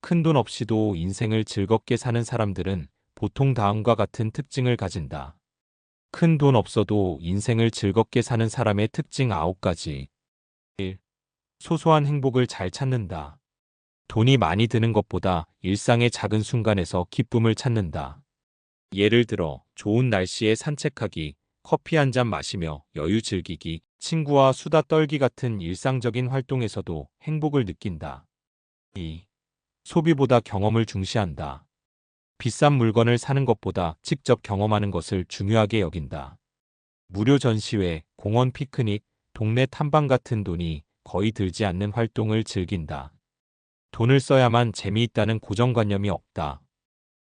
큰돈 없이도 인생을 즐겁게 사는 사람들은 보통 다음과 같은 특징을 가진다. 큰 돈 없어도 인생을 즐겁게 사는 사람의 특징 9가지. 1. 소소한 행복을 잘 찾는다. 돈이 많이 드는 것보다 일상의 작은 순간에서 기쁨을 찾는다. 예를 들어 좋은 날씨에 산책하기, 커피 한 잔 마시며 여유 즐기기, 친구와 수다 떨기 같은 일상적인 활동에서도 행복을 느낀다. 2. 소비보다 경험을 중시한다. 비싼 물건을 사는 것보다 직접 경험하는 것을 중요하게 여긴다. 무료 전시회, 공원 피크닉, 동네 탐방 같은 돈이 거의 들지 않는 활동을 즐긴다. 돈을 써야만 재미있다는 고정관념이 없다.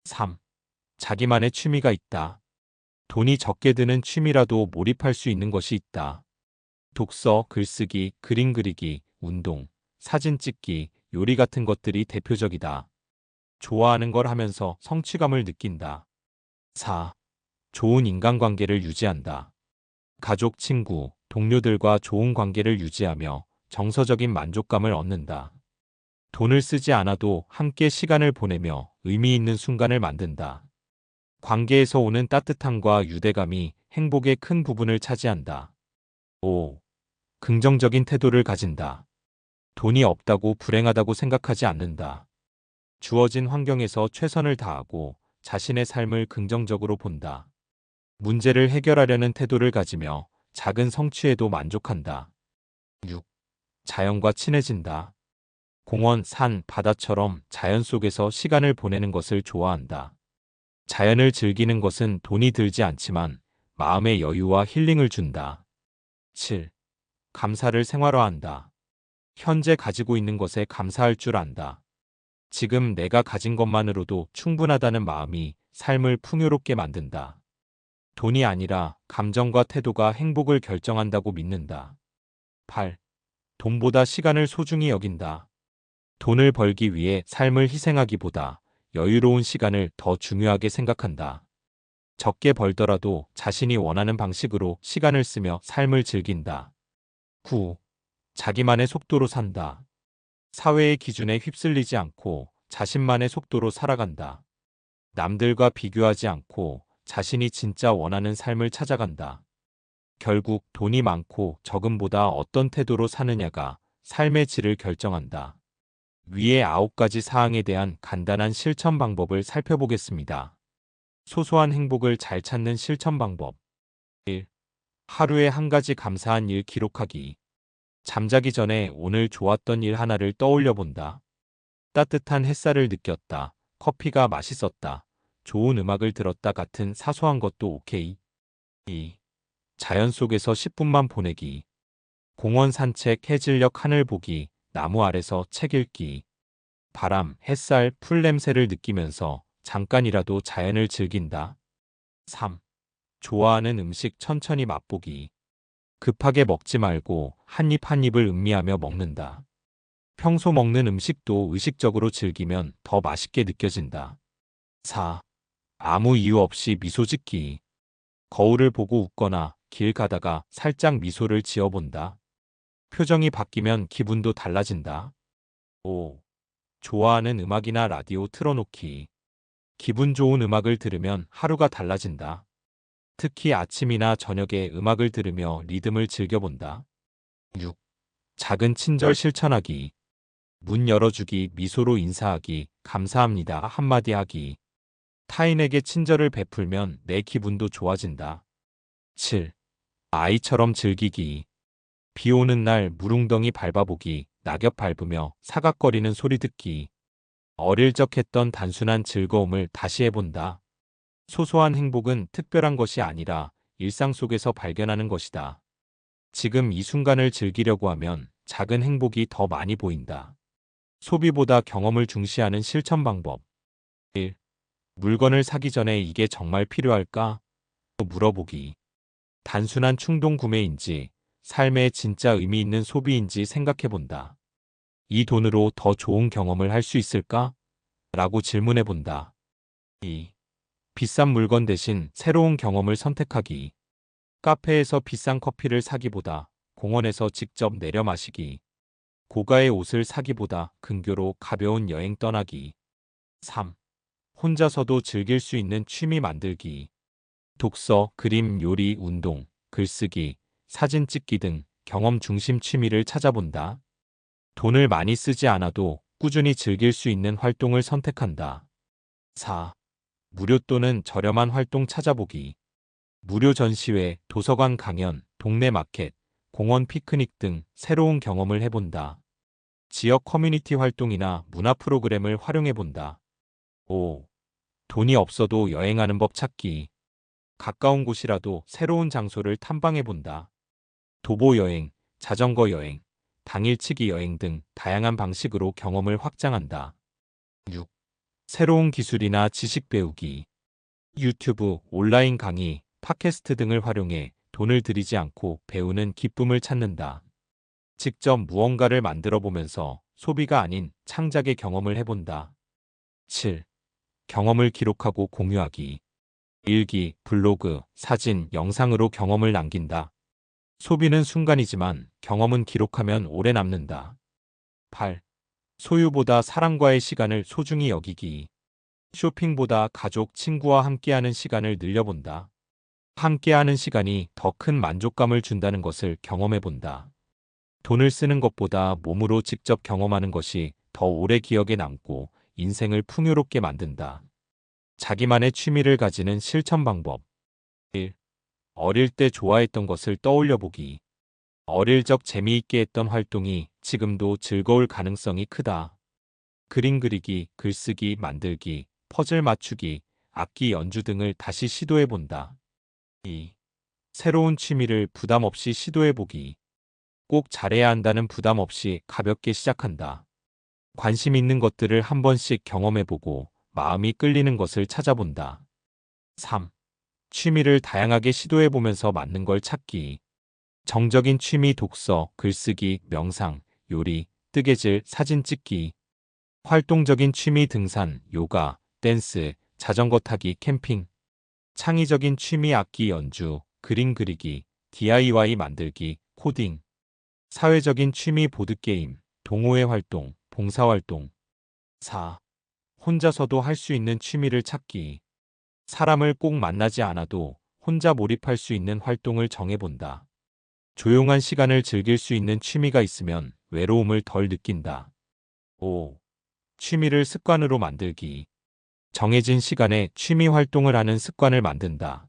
3. 자기만의 취미가 있다. 돈이 적게 드는 취미라도 몰입할 수 있는 것이 있다. 독서, 글쓰기, 그림 그리기, 운동, 사진 찍기, 요리 같은 것들이 대표적이다. 좋아하는 걸 하면서 성취감을 느낀다. 4. 좋은 인간관계를 유지한다. 가족, 친구, 동료들과 좋은 관계를 유지하며 정서적인 만족감을 얻는다. 돈을 쓰지 않아도 함께 시간을 보내며 의미 있는 순간을 만든다. 관계에서 오는 따뜻함과 유대감이 행복의 큰 부분을 차지한다. 5. 긍정적인 태도를 가진다. 돈이 없다고 불행하다고 생각하지 않는다. 주어진 환경에서 최선을 다하고 자신의 삶을 긍정적으로 본다. 문제를 해결하려는 태도를 가지며 작은 성취에도 만족한다. 6. 자연과 친해진다. 공원, 산, 바다처럼 자연 속에서 시간을 보내는 것을 좋아한다. 자연을 즐기는 것은 돈이 들지 않지만 마음의 여유와 힐링을 준다. 7. 감사를 생활화한다. 현재 가지고 있는 것에 감사할 줄 안다. 지금 내가 가진 것만으로도 충분하다는 마음이 삶을 풍요롭게 만든다. 돈이 아니라 감정과 태도가 행복을 결정한다고 믿는다. 8. 돈보다 시간을 소중히 여긴다. 돈을 벌기 위해 삶을 희생하기보다 여유로운 시간을 더 중요하게 생각한다. 적게 벌더라도 자신이 원하는 방식으로 시간을 쓰며 삶을 즐긴다. 9. 자기만의 속도로 산다. 사회의 기준에 휩쓸리지 않고 자신만의 속도로 살아간다. 남들과 비교하지 않고 자신이 진짜 원하는 삶을 찾아간다. 결국 돈이 많고 적음보다 어떤 태도로 사느냐가 삶의 질을 결정한다. 위의 9가지 사항에 대한 간단한 실천 방법을 살펴보겠습니다. 소소한 행복을 잘 찾는 실천 방법. 1. 하루에 한 가지 감사한 일 기록하기. 잠자기 전에 오늘 좋았던 일 하나를 떠올려 본다. 따뜻한 햇살을 느꼈다. 커피가 맛있었다. 좋은 음악을 들었다 같은 사소한 것도 오케이. 2. 자연 속에서 10분만 보내기. 공원 산책, 해질녘 하늘 보기, 나무 아래서 책 읽기. 바람, 햇살, 풀 냄새를 느끼면서 잠깐이라도 자연을 즐긴다. 3. 좋아하는 음식 천천히 맛보기. 급하게 먹지 말고 한 입 한 입을 음미하며 먹는다. 평소 먹는 음식도 의식적으로 즐기면 더 맛있게 느껴진다. 4. 아무 이유 없이 미소 짓기. 거울을 보고 웃거나 길 가다가 살짝 미소를 지어본다. 표정이 바뀌면 기분도 달라진다. 5. 좋아하는 음악이나 라디오 틀어놓기. 기분 좋은 음악을 들으면 하루가 달라진다. 특히 아침이나 저녁에 음악을 들으며 리듬을 즐겨본다. 6. 작은 친절 실천하기. 문 열어주기, 미소로 인사하기, 감사합니다 한마디 하기. 타인에게 친절을 베풀면 내 기분도 좋아진다. 7. 아이처럼 즐기기. 비 오는 날 물웅덩이 밟아보기, 낙엽 밟으며 사각거리는 소리 듣기. 어릴 적 했던 단순한 즐거움을 다시 해본다. 소소한 행복은 특별한 것이 아니라 일상 속에서 발견하는 것이다. 지금 이 순간을 즐기려고 하면 작은 행복이 더 많이 보인다. 소비보다 경험을 중시하는 실천 방법. 1. 물건을 사기 전에 이게 정말 필요할까? 물어보기. 단순한 충동 구매인지 삶에 진짜 의미 있는 소비인지 생각해본다. 이 돈으로 더 좋은 경험을 할 수 있을까? 라고 질문해본다. 2. 비싼 물건 대신 새로운 경험을 선택하기. 카페에서 비싼 커피를 사기보다 공원에서 직접 내려 마시기. 고가의 옷을 사기보다 근교로 가벼운 여행 떠나기. 3. 혼자서도 즐길 수 있는 취미 만들기. 독서, 그림, 요리, 운동, 글쓰기, 사진 찍기 등 경험 중심 취미를 찾아본다. 돈을 많이 쓰지 않아도 꾸준히 즐길 수 있는 활동을 선택한다. 4. 무료 또는 저렴한 활동 찾아보기. 무료 전시회, 도서관 강연, 동네 마켓, 공원 피크닉 등 새로운 경험을 해본다. 지역 커뮤니티 활동이나 문화 프로그램을 활용해본다. 5. 돈이 없어도 여행하는 법 찾기. 가까운 곳이라도 새로운 장소를 탐방해본다. 도보 여행, 자전거 여행, 당일치기 여행 등 다양한 방식으로 경험을 확장한다. 6. 새로운 기술이나 지식 배우기. 유튜브, 온라인 강의, 팟캐스트 등을 활용해 돈을 들이지 않고 배우는 기쁨을 찾는다. 직접 무언가를 만들어 보면서 소비가 아닌 창작의 경험을 해본다. 7. 경험을 기록하고 공유하기. 일기, 블로그, 사진, 영상으로 경험을 남긴다. 소비는 순간이지만 경험은 기록하면 오래 남는다. 8. 소유보다 사람과의 시간을 소중히 여기기. 쇼핑보다 가족, 친구와 함께하는 시간을 늘려본다. 함께하는 시간이 더 큰 만족감을 준다는 것을 경험해본다. 돈을 쓰는 것보다 몸으로 직접 경험하는 것이 더 오래 기억에 남고 인생을 풍요롭게 만든다. 자기만의 취미를 가지는 실천 방법. 1. 어릴 때 좋아했던 것을 떠올려 보기. 어릴 적 재미있게 했던 활동이 지금도 즐거울 가능성이 크다. 그림 그리기, 글쓰기, 만들기, 퍼즐 맞추기, 악기 연주 등을 다시 시도해 본다. 2. 새로운 취미를 부담 없이 시도해 보기. 꼭 잘해야 한다는 부담 없이 가볍게 시작한다. 관심 있는 것들을 한 번씩 경험해 보고 마음이 끌리는 것을 찾아본다. 3. 취미를 다양하게 시도해 보면서 맞는 걸 찾기. 정적인 취미 독서, 글쓰기, 명상, 요리, 뜨개질, 사진 찍기. 활동적인 취미 등산, 요가, 댄스, 자전거 타기, 캠핑. 창의적인 취미 악기 연주, 그림 그리기, DIY 만들기, 코딩. 사회적인 취미 보드게임, 동호회 활동, 봉사활동. 4. 혼자서도 할 수 있는 취미를 찾기. 사람을 꼭 만나지 않아도 혼자 몰입할 수 있는 활동을 정해본다. 조용한 시간을 즐길 수 있는 취미가 있으면 외로움을 덜 느낀다. 5. 취미를 습관으로 만들기. 정해진 시간에 취미 활동을 하는 습관을 만든다.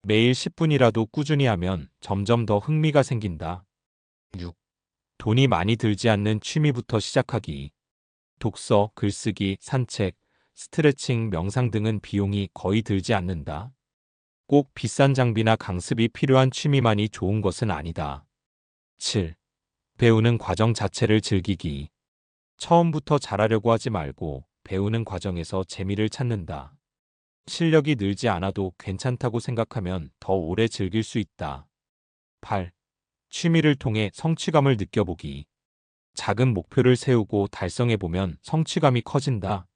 매일 10분이라도 꾸준히 하면 점점 더 흥미가 생긴다. 6. 돈이 많이 들지 않는 취미부터 시작하기. 독서, 글쓰기, 산책, 스트레칭, 명상 등은 비용이 거의 들지 않는다. 꼭 비싼 장비나 강습이 필요한 취미만이 좋은 것은 아니다. 7. 배우는 과정 자체를 즐기기. 처음부터 잘하려고 하지 말고 배우는 과정에서 재미를 찾는다. 실력이 늘지 않아도 괜찮다고 생각하면 더 오래 즐길 수 있다. 8. 취미를 통해 성취감을 느껴보기. 작은 목표를 세우고 달성해보면 성취감이 커진다.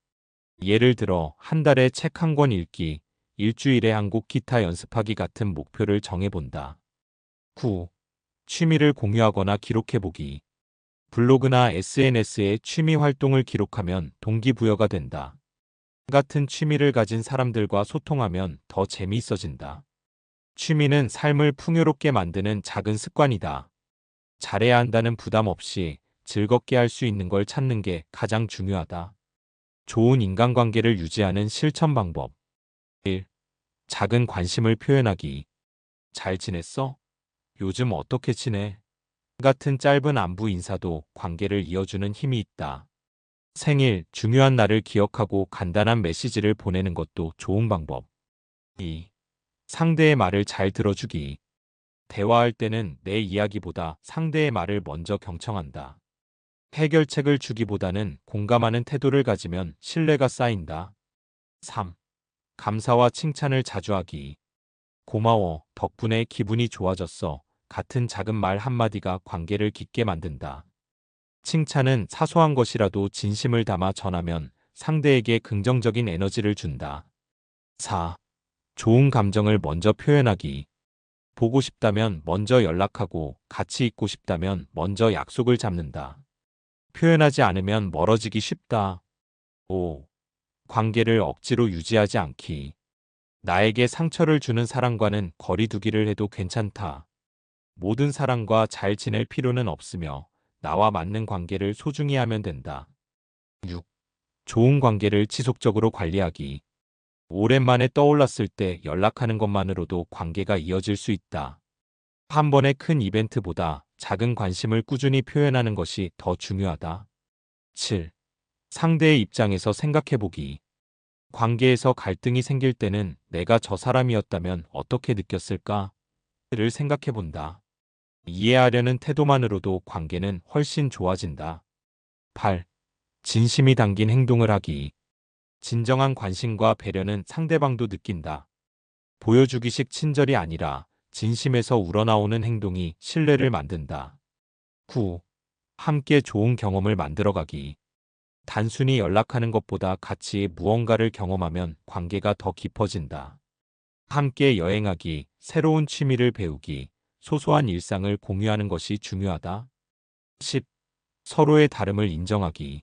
예를 들어 한 달에 책 한 권 읽기, 일주일에 한 곡 기타 연습하기 같은 목표를 정해본다. 9. 취미를 공유하거나 기록해보기. 블로그나 SNS에 취미 활동을 기록하면 동기부여가 된다. 같은 취미를 가진 사람들과 소통하면 더 재미있어진다. 취미는 삶을 풍요롭게 만드는 작은 습관이다. 잘해야 한다는 부담 없이 즐겁게 할 수 있는 걸 찾는 게 가장 중요하다. 좋은 인간관계를 유지하는 실천 방법. 1. 작은 관심을 표현하기. 잘 지냈어? 요즘 어떻게 지내? 같은 짧은 안부 인사도 관계를 이어주는 힘이 있다. 생일, 중요한 날을 기억하고 간단한 메시지를 보내는 것도 좋은 방법. 2. 상대의 말을 잘 들어주기. 대화할 때는 내 이야기보다 상대의 말을 먼저 경청한다. 해결책을 주기보다는 공감하는 태도를 가지면 신뢰가 쌓인다. 3. 감사와 칭찬을 자주 하기. 고마워, 덕분에 기분이 좋아졌어. 같은 작은 말 한마디가 관계를 깊게 만든다. 칭찬은 사소한 것이라도 진심을 담아 전하면 상대에게 긍정적인 에너지를 준다. 4. 좋은 감정을 먼저 표현하기. 보고 싶다면 먼저 연락하고 같이 있고 싶다면 먼저 약속을 잡는다. 표현하지 않으면 멀어지기 쉽다. 5. 관계를 억지로 유지하지 않기. 나에게 상처를 주는 사람과는 거리 두기를 해도 괜찮다. 모든 사람과 잘 지낼 필요는 없으며 나와 맞는 관계를 소중히 하면 된다. 6. 좋은 관계를 지속적으로 관리하기. 오랜만에 떠올랐을 때 연락하는 것만으로도 관계가 이어질 수 있다. 한 번의 큰 이벤트보다 작은 관심을 꾸준히 표현하는 것이 더 중요하다. 7. 상대의 입장에서 생각해보기. 관계에서 갈등이 생길 때는 내가 저 사람이었다면 어떻게 느꼈을까? 를 생각해본다. 이해하려는 태도만으로도 관계는 훨씬 좋아진다. 8. 진심이 담긴 행동을 하기. 진정한 관심과 배려는 상대방도 느낀다. 보여주기식 친절이 아니라 진심에서 우러나오는 행동이 신뢰를 만든다. 9. 함께 좋은 경험을 만들어가기. 단순히 연락하는 것보다 같이 무언가를 경험하면 관계가 더 깊어진다. 함께 여행하기, 새로운 취미를 배우기, 소소한 일상을 공유하는 것이 중요하다. 10. 서로의 다름을 인정하기.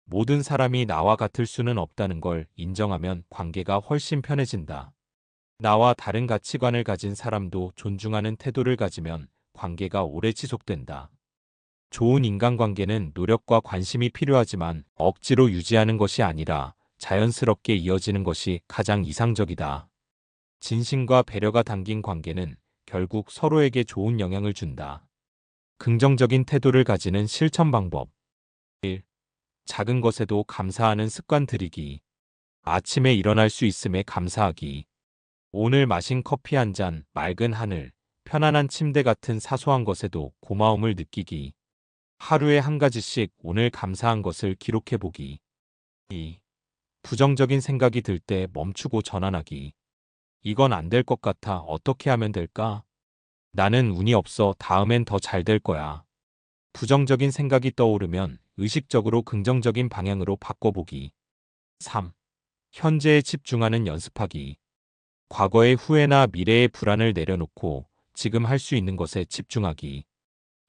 모든 사람이 나와 같을 수는 없다는 걸 인정하면 관계가 훨씬 편해진다. 나와 다른 가치관을 가진 사람도 존중하는 태도를 가지면 관계가 오래 지속된다. 좋은 인간관계는 노력과 관심이 필요하지만 억지로 유지하는 것이 아니라 자연스럽게 이어지는 것이 가장 이상적이다. 진심과 배려가 담긴 관계는 결국 서로에게 좋은 영향을 준다. 긍정적인 태도를 가지는 실천 방법. 1. 작은 것에도 감사하는 습관 들이기. 아침에 일어날 수 있음에 감사하기. 오늘 마신 커피 한 잔, 맑은 하늘, 편안한 침대 같은 사소한 것에도 고마움을 느끼기. 하루에 한 가지씩 오늘 감사한 것을 기록해보기. 2. 부정적인 생각이 들 때 멈추고 전환하기. 이건 안 될 것 같아. 어떻게 하면 될까? 나는 운이 없어. 다음엔 더 잘 될 거야. 부정적인 생각이 떠오르면 의식적으로 긍정적인 방향으로 바꿔보기. 3. 현재에 집중하는 연습하기. 과거의 후회나 미래의 불안을 내려놓고 지금 할 수 있는 것에 집중하기.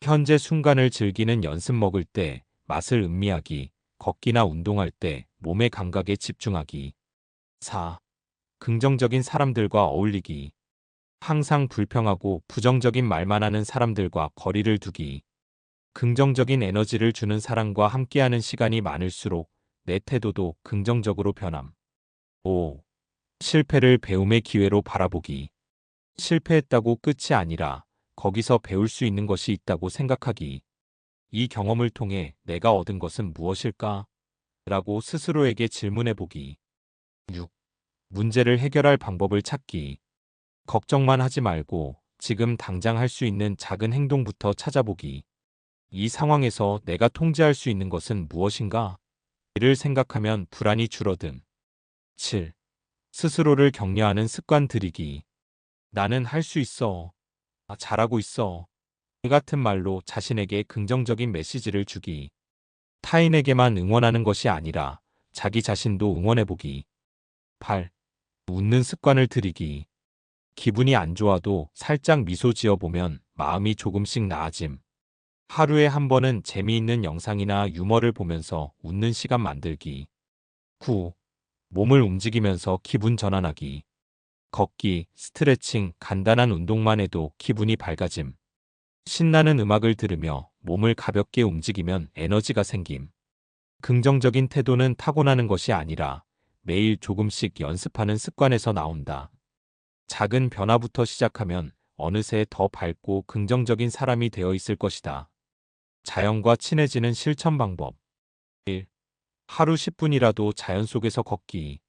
현재 순간을 즐기는 연습. 먹을 때 맛을 음미하기. 걷기나 운동할 때 몸의 감각에 집중하기. 4. 긍정적인 사람들과 어울리기. 항상 불평하고 부정적인 말만 하는 사람들과 거리를 두기. 긍정적인 에너지를 주는 사람과 함께하는 시간이 많을수록 내 태도도 긍정적으로 변함. 5. 실패를 배움의 기회로 바라보기. 실패했다고 끝이 아니라 거기서 배울 수 있는 것이 있다고 생각하기. 이 경험을 통해 내가 얻은 것은 무엇일까? 라고 스스로에게 질문해보기. 6. 문제를 해결할 방법을 찾기. 걱정만 하지 말고 지금 당장 할 수 있는 작은 행동부터 찾아보기. 이 상황에서 내가 통제할 수 있는 것은 무엇인가? 이를 생각하면 불안이 줄어듦. 7. 스스로를 격려하는 습관 들이기. 나는 할 수 있어. 잘하고 있어. 이 같은 말로 자신에게 긍정적인 메시지를 주기. 타인에게만 응원하는 것이 아니라 자기 자신도 응원해보기. 8. 웃는 습관을 들이기. 기분이 안 좋아도 살짝 미소 지어보면 마음이 조금씩 나아짐. 하루에 한 번은 재미있는 영상이나 유머를 보면서 웃는 시간 만들기. 9. 몸을 움직이면서 기분 전환하기. 걷기, 스트레칭, 간단한 운동만 해도 기분이 밝아짐. 신나는 음악을 들으며 몸을 가볍게 움직이면 에너지가 생김. 긍정적인 태도는 타고나는 것이 아니라 매일 조금씩 연습하는 습관에서 나온다. 작은 변화부터 시작하면 어느새 더 밝고 긍정적인 사람이 되어 있을 것이다. 자연과 친해지는 실천 방법. 1. 하루 10분이라도 자연 속에서 걷기.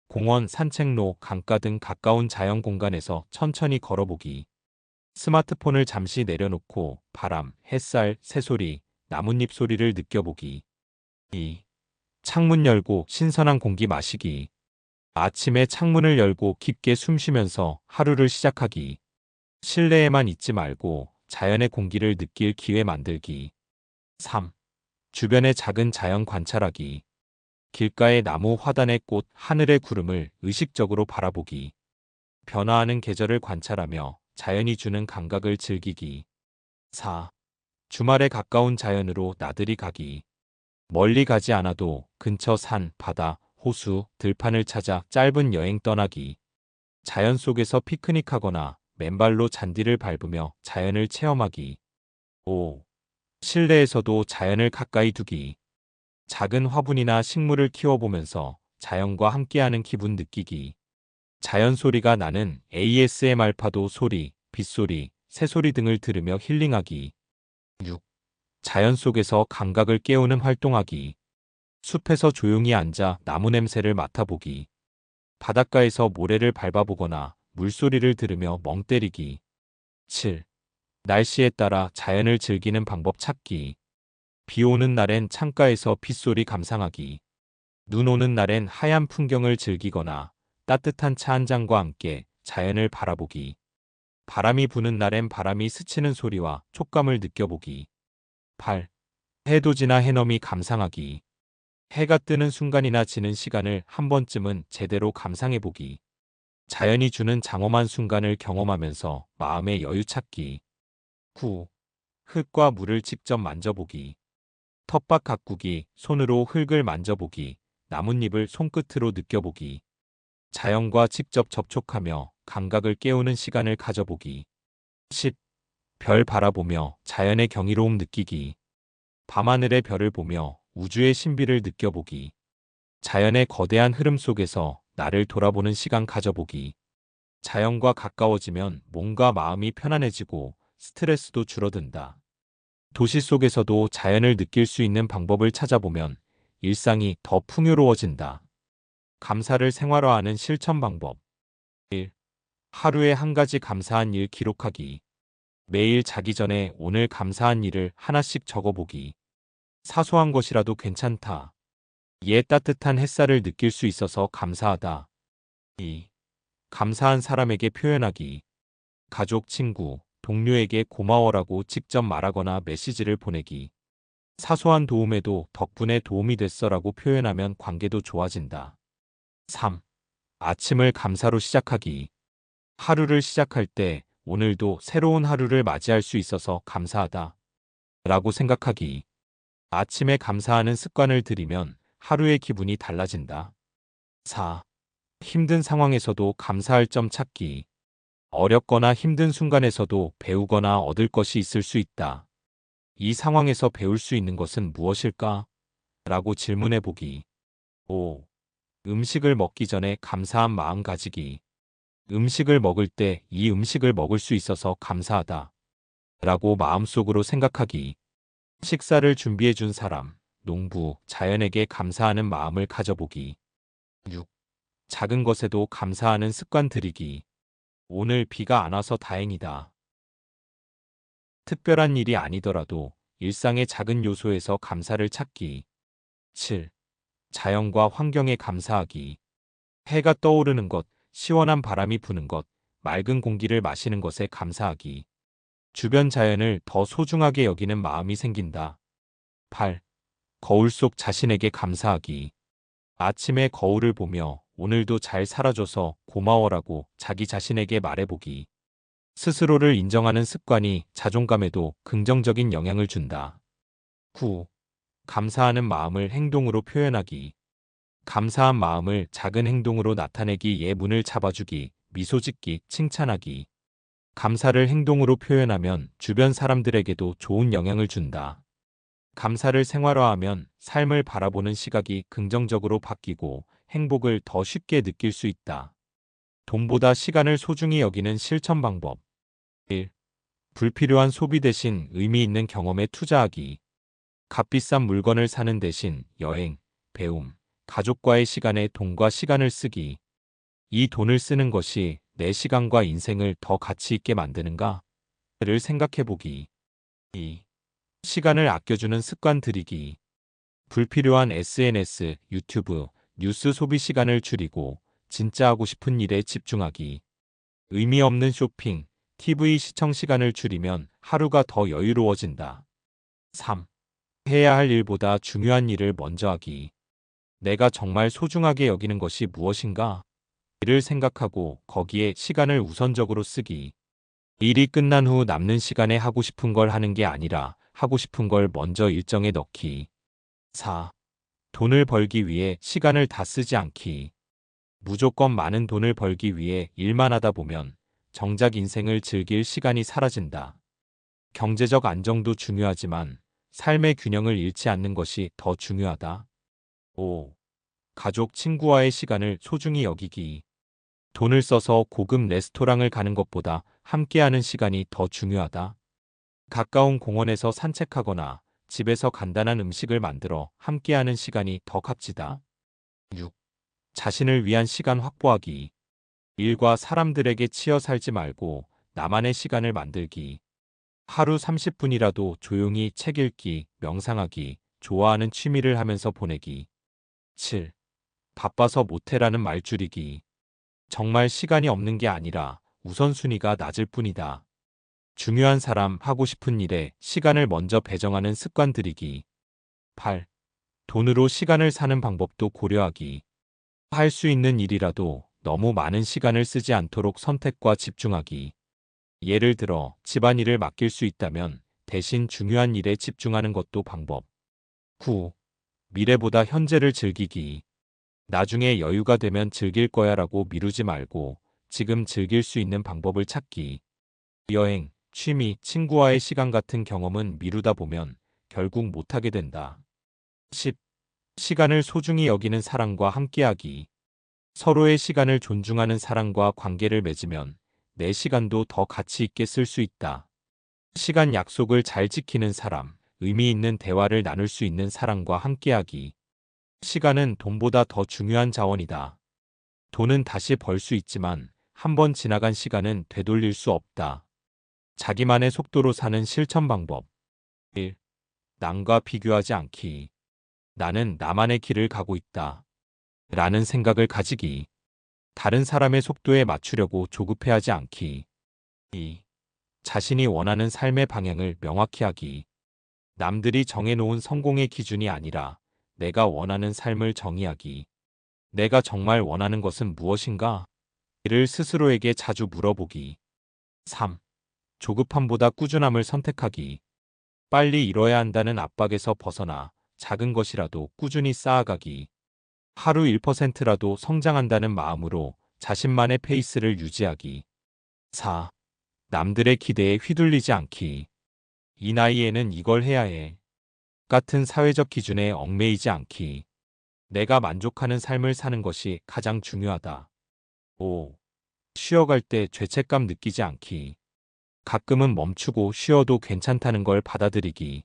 공원, 산책로, 강가 등 가까운 자연 공간에서 천천히 걸어보기. 스마트폰을 잠시 내려놓고 바람, 햇살, 새소리, 나뭇잎 소리를 느껴보기. 2. 창문 열고 신선한 공기 마시기. 아침에 창문을 열고 깊게 숨 쉬면서 하루를 시작하기. 실내에만 있지 말고 자연의 공기를 느낄 기회 만들기. 3. 주변의 작은 자연 관찰하기. 길가의 나무, 화단의 꽃, 하늘의 구름을 의식적으로 바라보기. 변화하는 계절을 관찰하며 자연이 주는 감각을 즐기기. 4. 주말에 가까운 자연으로 나들이 가기. 멀리 가지 않아도 근처 산, 바다, 호수, 들판을 찾아 짧은 여행 떠나기. 자연 속에서 피크닉하거나 맨발로 잔디를 밟으며 자연을 체험하기. 5. 실내에서도 자연을 가까이 두기. 작은 화분이나 식물을 키워보면서 자연과 함께하는 기분 느끼기. 자연 소리가 나는 ASMR 파도 소리, 빗소리, 새소리 등을 들으며 힐링하기. 6. 자연 속에서 감각을 깨우는 활동하기. 숲에서 조용히 앉아 나무 냄새를 맡아보기. 바닷가에서 모래를 밟아보거나 물소리를 들으며 멍 때리기. 7. 날씨에 따라 자연을 즐기는 방법 찾기. 비 오는 날엔 창가에서 빗소리 감상하기. 눈 오는 날엔 하얀 풍경을 즐기거나 따뜻한 차 한 잔과 함께 자연을 바라보기. 바람이 부는 날엔 바람이 스치는 소리와 촉감을 느껴보기. 8. 해돋이나 해넘이 감상하기. 해가 뜨는 순간이나 지는 시간을 한 번쯤은 제대로 감상해보기. 자연이 주는 장엄한 순간을 경험하면서 마음의 여유 찾기. 9. 흙과 물을 직접 만져보기. 텃밭 가꾸기, 손으로 흙을 만져보기, 나뭇잎을 손끝으로 느껴보기. 자연과 직접 접촉하며 감각을 깨우는 시간을 가져보기. 10. 별 바라보며 자연의 경이로움 느끼기. 밤하늘의 별을 보며 우주의 신비를 느껴보기. 자연의 거대한 흐름 속에서 나를 돌아보는 시간 가져보기. 자연과 가까워지면 몸과 마음이 편안해지고 스트레스도 줄어든다. 도시 속에서도 자연을 느낄 수 있는 방법을 찾아보면 일상이 더 풍요로워진다. 감사를 생활화하는 실천 방법. 1. 하루에 한 가지 감사한 일 기록하기. 매일 자기 전에 오늘 감사한 일을 하나씩 적어보기. 사소한 것이라도 괜찮다. 이에 따뜻한 햇살을 느낄 수 있어서 감사하다. 2. 감사한 사람에게 표현하기. 가족, 친구, 동료에게 고마워라고 직접 말하거나 메시지를 보내기. 사소한 도움에도 덕분에 도움이 됐어라고 표현하면 관계도 좋아진다. 3. 아침을 감사로 시작하기. 하루를 시작할 때 오늘도 새로운 하루를 맞이할 수 있어서 감사하다. 라고 생각하기. 아침에 감사하는 습관을 들이면 하루의 기분이 달라진다. 4. 힘든 상황에서도 감사할 점 찾기. 어렵거나 힘든 순간에서도 배우거나 얻을 것이 있을 수 있다. 이 상황에서 배울 수 있는 것은 무엇일까? 라고 질문해 보기. 5. 음식을 먹기 전에 감사한 마음 가지기. 음식을 먹을 때 이 음식을 먹을 수 있어서 감사하다. 라고 마음속으로 생각하기. 식사를 준비해 준 사람, 농부, 자연에게 감사하는 마음을 가져보기. 6. 작은 것에도 감사하는 습관 들이기. 오늘 비가 안 와서 다행이다. 특별한 일이 아니더라도 일상의 작은 요소에서 감사를 찾기. 7. 자연과 환경에 감사하기. 해가 떠오르는 것, 시원한 바람이 부는 것, 맑은 공기를 마시는 것에 감사하기. 주변 자연을 더 소중하게 여기는 마음이 생긴다. 8. 거울 속 자신에게 감사하기. 아침에 거울을 보며 오늘도 잘 살아줘서 고마워라고 자기 자신에게 말해보기. 스스로를 인정하는 습관이 자존감에도 긍정적인 영향을 준다. 9. 감사하는 마음을 행동으로 표현하기. 감사한 마음을 작은 행동으로 나타내기에 문을 잡아주기, 미소 짓기, 칭찬하기. 감사를 행동으로 표현하면 주변 사람들에게도 좋은 영향을 준다. 감사를 생활화하면 삶을 바라보는 시각이 긍정적으로 바뀌고 행복을 더 쉽게 느낄 수 있다. 돈보다 시간을 소중히 여기는 실천 방법. 1. 불필요한 소비 대신 의미 있는 경험에 투자하기. 값비싼 물건을 사는 대신 여행, 배움, 가족과의 시간에 돈과 시간을 쓰기. 이 돈을 쓰는 것이 내 시간과 인생을 더 가치 있게 만드는가? 를 생각해보기. 2. 시간을 아껴주는 습관 들이기. 불필요한 SNS, 유튜브, 뉴스 소비 시간을 줄이고 진짜 하고 싶은 일에 집중하기. 의미 없는 쇼핑, TV 시청 시간을 줄이면 하루가 더 여유로워진다. 3. 해야 할 일보다 중요한 일을 먼저 하기. 내가 정말 소중하게 여기는 것이 무엇인가? 이를 생각하고 거기에 시간을 우선적으로 쓰기. 일이 끝난 후 남는 시간에 하고 싶은 걸 하는 게 아니라 하고 싶은 걸 먼저 일정에 넣기. 4. 돈을 벌기 위해 시간을 다 쓰지 않기. 무조건 많은 돈을 벌기 위해 일만 하다 보면 정작 인생을 즐길 시간이 사라진다. 경제적 안정도 중요하지만 삶의 균형을 잃지 않는 것이 더 중요하다. 5. 가족, 친구와의 시간을 소중히 여기기. 돈을 써서 고급 레스토랑을 가는 것보다 함께하는 시간이 더 중요하다. 가까운 공원에서 산책하거나 집에서 간단한 음식을 만들어 함께하는 시간이 더 값지다. 6. 자신을 위한 시간 확보하기. 일과 사람들에게 치여 살지 말고 나만의 시간을 만들기. 하루 30분이라도 조용히 책 읽기, 명상하기, 좋아하는 취미를 하면서 보내기. 7. 바빠서 못해라는 말 줄이기. 정말 시간이 없는 게 아니라 우선순위가 낮을 뿐이다. 중요한 사람, 하고 싶은 일에 시간을 먼저 배정하는 습관 들이기. 8. 돈으로 시간을 사는 방법도 고려하기. 할 수 있는 일이라도 너무 많은 시간을 쓰지 않도록 선택과 집중하기. 예를 들어 집안일을 맡길 수 있다면 대신 중요한 일에 집중하는 것도 방법. 9. 미래보다 현재를 즐기기. 나중에 여유가 되면 즐길 거야라고 미루지 말고 지금 즐길 수 있는 방법을 찾기. 여행, 취미, 친구와의 시간 같은 경험은 미루다 보면 결국 못하게 된다. 10. 시간을 소중히 여기는 사람과 함께하기. 서로의 시간을 존중하는 사람과 관계를 맺으면 내 시간도 더 가치 있게 쓸 수 있다. 시간 약속을 잘 지키는 사람, 의미 있는 대화를 나눌 수 있는 사람과 함께하기. 시간은 돈보다 더 중요한 자원이다. 돈은 다시 벌 수 있지만 한 번 지나간 시간은 되돌릴 수 없다. 자기만의 속도로 사는 실천 방법. 1. 남과 비교하지 않기. 나는 나만의 길을 가고 있다. 라는 생각을 가지기. 다른 사람의 속도에 맞추려고 조급해하지 않기. 2. 자신이 원하는 삶의 방향을 명확히 하기. 남들이 정해놓은 성공의 기준이 아니라 내가 원하는 삶을 정의하기. 내가 정말 원하는 것은 무엇인가? 이를 스스로에게 자주 물어보기. 3. 조급함보다 꾸준함을 선택하기. 빨리 이뤄야 한다는 압박에서 벗어나 작은 것이라도 꾸준히 쌓아가기. 하루 1%라도 성장한다는 마음으로 자신만의 페이스를 유지하기. 4. 남들의 기대에 휘둘리지 않기. 이 나이에는 이걸 해야 해. 같은 사회적 기준에 얽매이지 않기. 내가 만족하는 삶을 사는 것이 가장 중요하다. 5. 쉬어갈 때 죄책감 느끼지 않기. 가끔은 멈추고 쉬어도 괜찮다는 걸 받아들이기.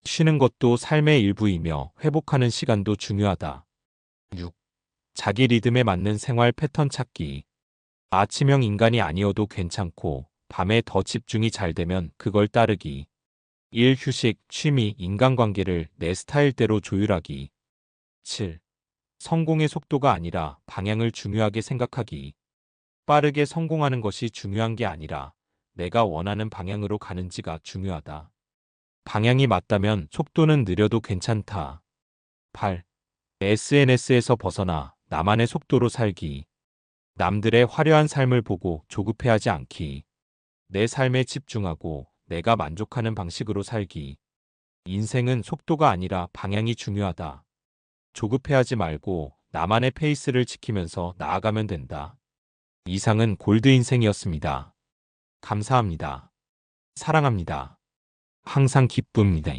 쉬는 것도 삶의 일부이며 회복하는 시간도 중요하다. 6. 자기 리듬에 맞는 생활 패턴 찾기. 아침형 인간이 아니어도 괜찮고 밤에 더 집중이 잘 되면 그걸 따르기. 일, 휴식, 취미, 인간관계를 내 스타일대로 조율하기. 7. 성공의 속도가 아니라 방향을 중요하게 생각하기. 빠르게 성공하는 것이 중요한 게 아니라 내가 원하는 방향으로 가는지가 중요하다. 방향이 맞다면 속도는 느려도 괜찮다. 8. SNS에서 벗어나 나만의 속도로 살기. 남들의 화려한 삶을 보고 조급해하지 않기. 내 삶에 집중하고 내가 만족하는 방식으로 살기. 인생은 속도가 아니라 방향이 중요하다. 조급해하지 말고 나만의 페이스를 지키면서 나아가면 된다. 이상은 골드 인생이었습니다. 감사합니다. 사랑합니다. 항상 기쁩니다.